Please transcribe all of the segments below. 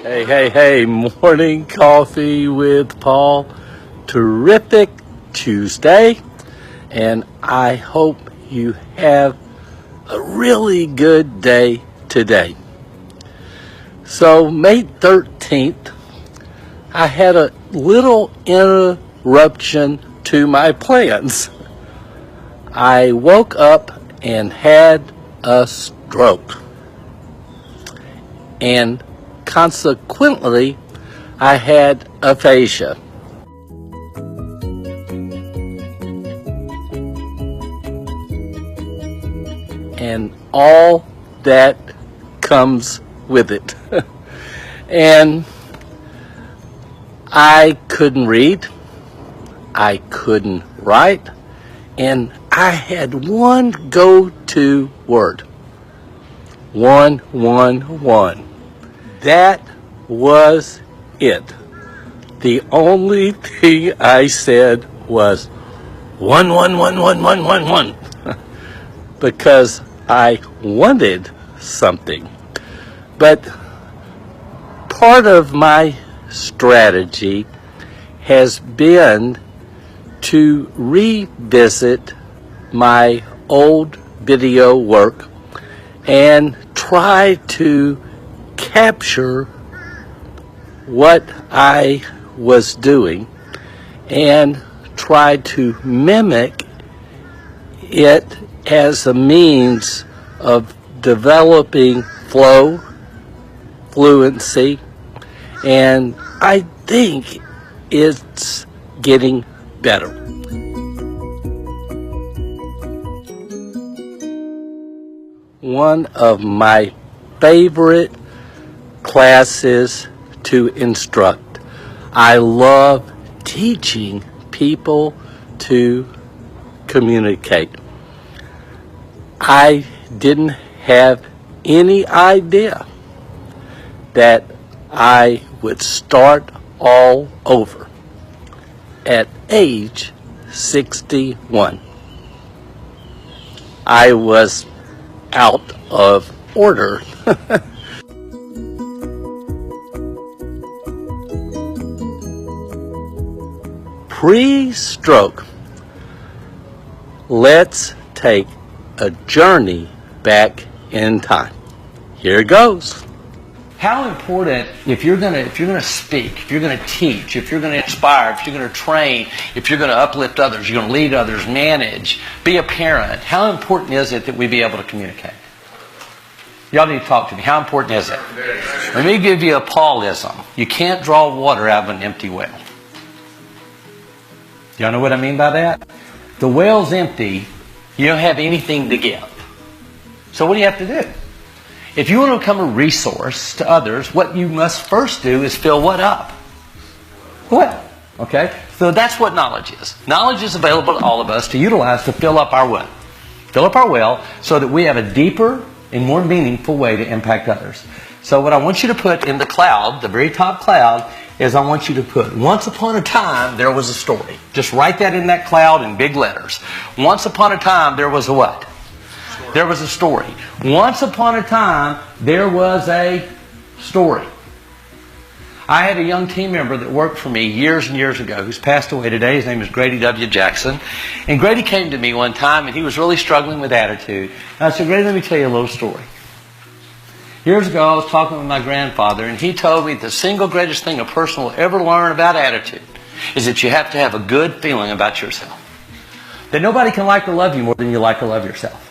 Hey, morning coffee with Paul. Terrific Tuesday, and I hope you have a really good day today. So, May 13th, I had a little interruption to my plans. I woke up and had a stroke. And consequently, I had aphasia. And all that comes with it. And I couldn't read, I couldn't write, and I had one go-to word. 111. That was it. The only thing I said was 1111111 because I wanted something. But part of my strategy has been to revisit my old video work and try to capture what I was doing and try to mimic it as a means of developing flow, fluency, and I think it's getting better. One of my favorite classes to instruct. I love teaching people to communicate. I didn't have any idea that I would start all over at age 61. I was out of order. Pre-stroke, let's take a journey back in time. Here it goes. How important, if you're gonna speak, if you're gonna teach, if you're gonna inspire, if you're gonna train, if you're gonna uplift others, you're gonna lead others, manage, be a parent, how important is it that we be able to communicate? Y'all need to talk to me. How important is it? Let me give you a Paulism. You can't draw water out of an empty well. Y'all know what I mean by that? The well's empty, you don't have anything to give. So what do you have to do? If you want to become a resource to others, what you must first do is fill what up? Well, okay? So that's what knowledge is. Knowledge is available to all of us to utilize to fill up our well. Fill up our well so that we have a deeper and more meaningful way to impact others. So what I want you to put in the cloud, the very top cloud, is I want you to put, once upon a time, there was a story. Just write that in that cloud in big letters. Once upon a time, there was a what? There was a story. Once upon a time, there was a story. I had a young team member that worked for me years and years ago who's passed away today. His name is Grady W. Jackson. And Grady came to me one time and he was really struggling with attitude. And I said, Grady, let me tell you a little story. Years ago, I was talking with my grandfather, and he told me the single greatest thing a person will ever learn about attitude is that you have to have a good feeling about yourself. That nobody can like or love you more than you like or love yourself.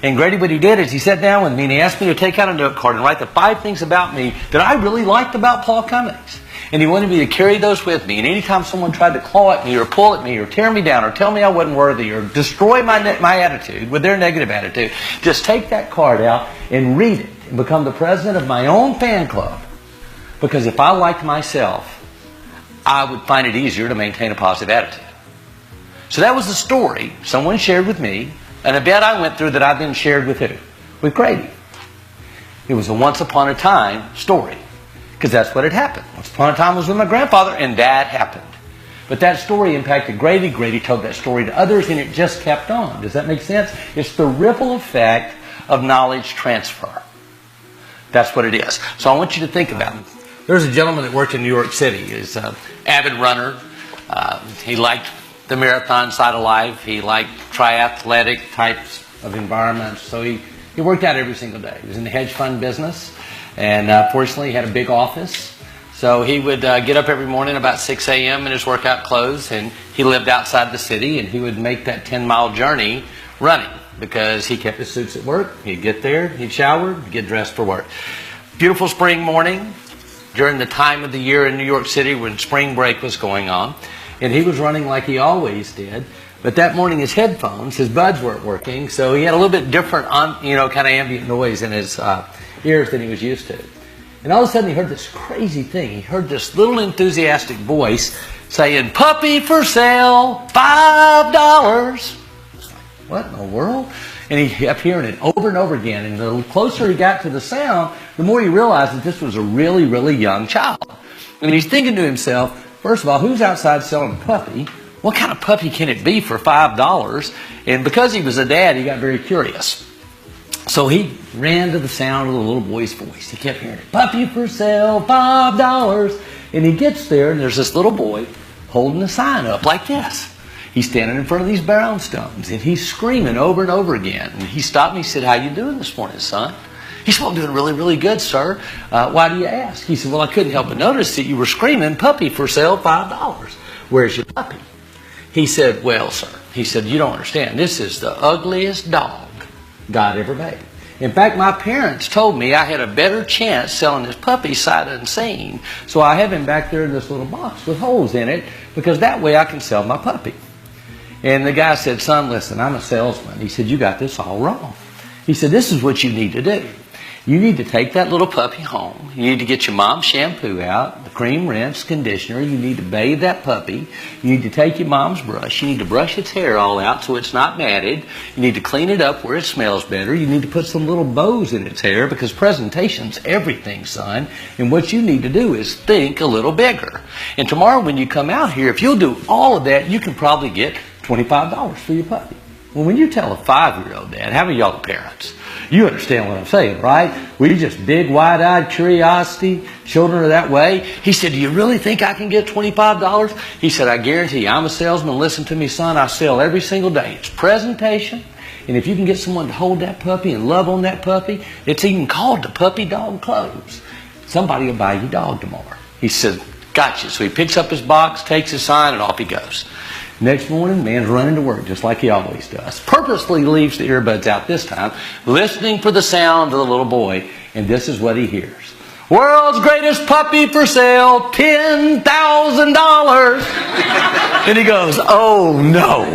And Grady, what he did is he sat down with me and he asked me to take out a note card and write the 5 things about me that I really liked about Paul Cummings. And he wanted me to carry those with me. And anytime someone tried to claw at me or pull at me or tear me down or tell me I wasn't worthy or destroy my attitude with their negative attitude, just take that card out and read it and become the president of my own fan club. Because if I liked myself, I would find it easier to maintain a positive attitude. So that was the story someone shared with me, and a bit I went through that I then shared with who? With Grady. It was a once upon a time story. Because that's what had happened. Once upon a time I was with my grandfather, and that happened. But that story impacted Grady. Grady told that story to others, and it just kept on. Does that make sense? It's the ripple effect of knowledge transfer. That's what it is. So I want you to think about it. There was a gentleman that worked in New York City. He's an avid runner. He liked the marathon side of life. He liked triathletic types of environments. So he worked out every single day. He was in the hedge fund business. And fortunately, he had a big office. So he would get up every morning about 6 a.m. in his workout clothes. And he lived outside the city. And he would make that 10-mile journey running because he kept his suits at work. He'd get there, he'd shower, get dressed for work. Beautiful spring morning during the time of the year in New York City when spring break was going on. And he was running like he always did. But that morning his headphones, his buds weren't working. So he had a little bit different, kind of ambient noise in his ears than he was used to. And all of a sudden he heard this crazy thing. He heard this little enthusiastic voice saying, "Puppy for sale, $5. What in the world? And he kept hearing it over and over again. And the closer he got to the sound, the more he realized that this was a really, really young child. And he's thinking to himself, first of all, who's outside selling a puppy? What kind of puppy can it be for $5? And because he was a dad, he got very curious. So he ran to the sound of the little boy's voice. He kept hearing it, "Puppy for sale, $5. And he gets there, and there's this little boy holding a sign up like this. He's standing in front of these brownstones, and he's screaming over and over again. And he stopped me and he said, "How you doing this morning, son?" He said, "Well, I'm doing really, really good, sir. Why do you ask?" He said, "Well, I couldn't help but notice that you were screaming, 'Puppy for sale, $5. Where's your puppy?'" He said, "Well, sir," he said, "you don't understand. This is the ugliest dog God ever made. In fact, my parents told me I had a better chance selling this puppy sight unseen. So I have him back there in this little box with holes in it because that way I can sell my puppy." And the guy said, "Son, listen, I'm a salesman." He said, "You got this all wrong." He said, "This is what you need to do. You need to take that little puppy home. You need to get your mom's shampoo out, the cream rinse, conditioner. You need to bathe that puppy. You need to take your mom's brush. You need to brush its hair all out so it's not matted. You need to clean it up where it smells better. You need to put some little bows in its hair because presentation's everything, son. And what you need to do is think a little bigger. And tomorrow when you come out here, if you'll do all of that, you can probably get $25 for your puppy." Well, when you tell a 5-year-old dad, how many of y'all are parents? You understand what I'm saying, right? We just big, wide-eyed curiosity. Children are that way. He said, "Do you really think I can get $25? He said, "I guarantee you, I'm a salesman. Listen to me, son. I sell every single day. It's presentation. And if you can get someone to hold that puppy and love on that puppy, it's even called the puppy dog clothes. Somebody will buy your dog tomorrow." He said, "Gotcha." So he picks up his box, takes his sign, and off he goes. Next morning, man's running to work just like he always does. Purposely leaves the earbuds out this time, listening for the sound of the little boy, and this is what he hears. "World's greatest puppy for sale, $10,000. And he goes, "Oh no."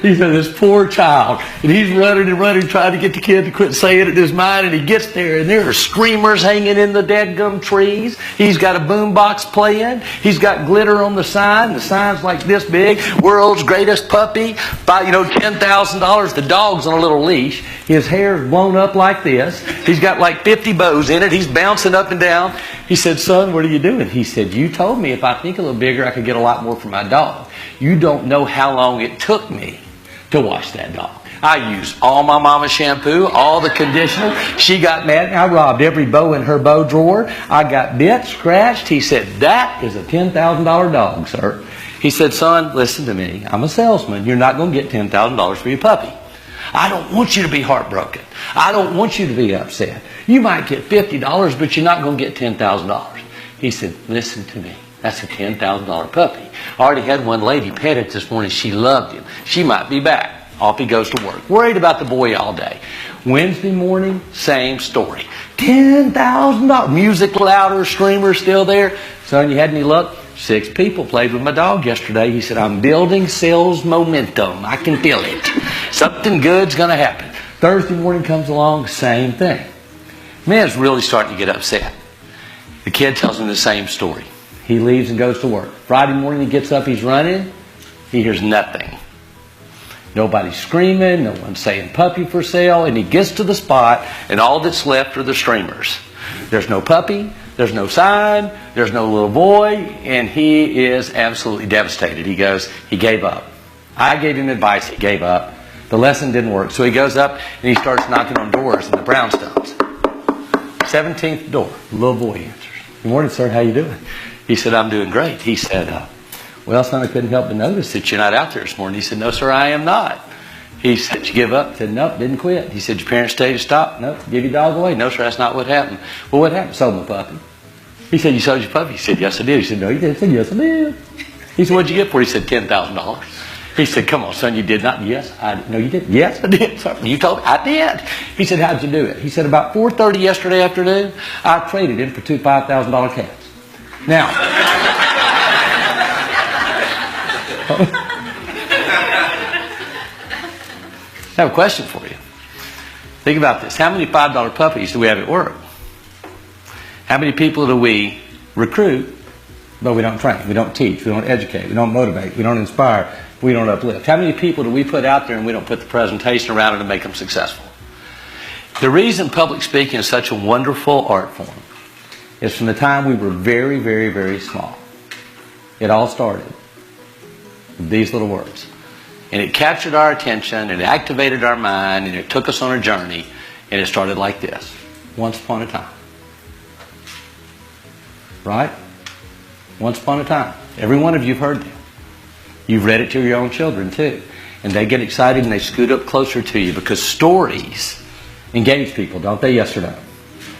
He said, this poor child. And he's running and running, trying to get the kid to quit saying it in his mind. And he gets there, and there are screamers hanging in the dadgum trees. He's got a boombox playing. He's got glitter on the sign. The sign's like this big. "World's greatest puppy, $10,000. The dog's on a little leash. His hair's blown up like this. He's got like 50 bows in it. He's bouncing up and down. He said, "Son, what are you doing?" He said, "You told me if I think a little bigger, I could get a lot more for my dog. You don't know how long it took me to wash that dog. I used all my mama's shampoo, all the conditioner. She got mad. I robbed every bow in her bow drawer. I got bit, scratched." He said, "That is a $10,000 dog, sir." He said, "Son, listen to me. I'm a salesman. You're not going to get $10,000 for your puppy. I don't want you to be heartbroken. I don't want you to be upset. You might get $50, but you're not going to get $10,000. He said, "Listen to me. That's a $10,000 puppy. I already had one lady pet it this morning. She loved him. She might be back." Off he goes to work. Worried about the boy all day. Wednesday morning, same story. $10,000. Music louder, screamers still there. "Son, you had any luck?" 6 people played with my dog yesterday. He said, "I'm building sales momentum. I can feel it. Something good's going to happen." Thursday morning comes along, same thing. Man's really starting to get upset. The kid tells him the same story. He leaves and goes to work. Friday morning he gets up, he's running. He hears nothing. Nobody's screaming, no one's saying "puppy for sale," and he gets to the spot, and all that's left are the screamers. There's no puppy, there's no sign, there's no little boy, and he is absolutely devastated. He gave up. I gave him advice, he gave up. The lesson didn't work, so he goes up and he starts knocking on doors in the brownstones. 17th door, the little boy answers. Good morning, sir. How you doing? He said, I'm doing great. He said, well, son, I couldn't help but notice that you're not out there this morning. He said, no, sir, I am not. He said, did you give up? He said, nope, didn't quit. He said, your parents tell you to stop? Nope. Give your dog away? No, sir, that's not what happened. Well, what happened? Sold my puppy. He said, you sold your puppy? He said, yes, I did. He said, no, you didn't. He said, yes, I did. He said, what'd you get for it? He said, $10,000. He said, come on, son, you did not. Yes, I did. No, you didn't. Yes, I did. Sir, you told me. I did. He said, how'd you do it? He said, about 4:30 yesterday afternoon, I traded in for two $5,000 cats. Now, I have a question for you. Think about this. How many $5 puppies do we have at work? How many people do we recruit, but we don't train, we don't teach, we don't educate, we don't motivate, we don't inspire, we don't uplift? How many people do we put out there and we don't put the presentation around it to make them successful? The reason public speaking is such a wonderful art form is from the time we were very, very, very small. It all started with these little words. And it captured our attention, and it activated our mind, and it took us on a journey, and it started like this. Once upon a time. Right? Once upon a time. Every one of you have heard them. You've read it to your own children too. And they get excited and they scoot up closer to you because stories engage people, don't they? Yes or no?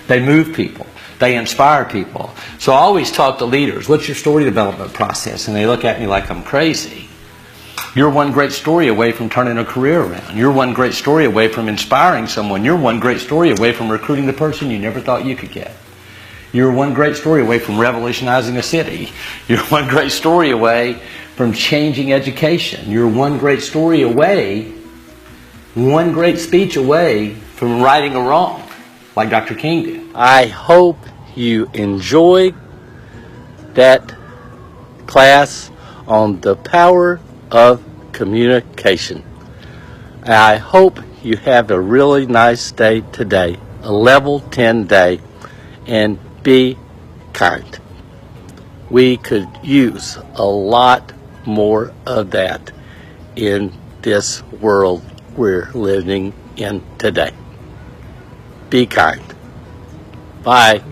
They move people. They inspire people. So I always talk to leaders, what's your story development process? And they look at me like I'm crazy. You're one great story away from turning a career around. You're one great story away from inspiring someone. You're one great story away from recruiting the person you never thought you could get. You're one great story away from revolutionizing a city. You're one great story away from changing education. You're one great story away, one great speech away from righting a wrong, like Dr. King did. I hope you enjoyed that class on the power of communication. I hope you have a really nice day today, a level 10 day, and be kind. We could use a lot more of that in this world we're living in today. Be kind. Bye.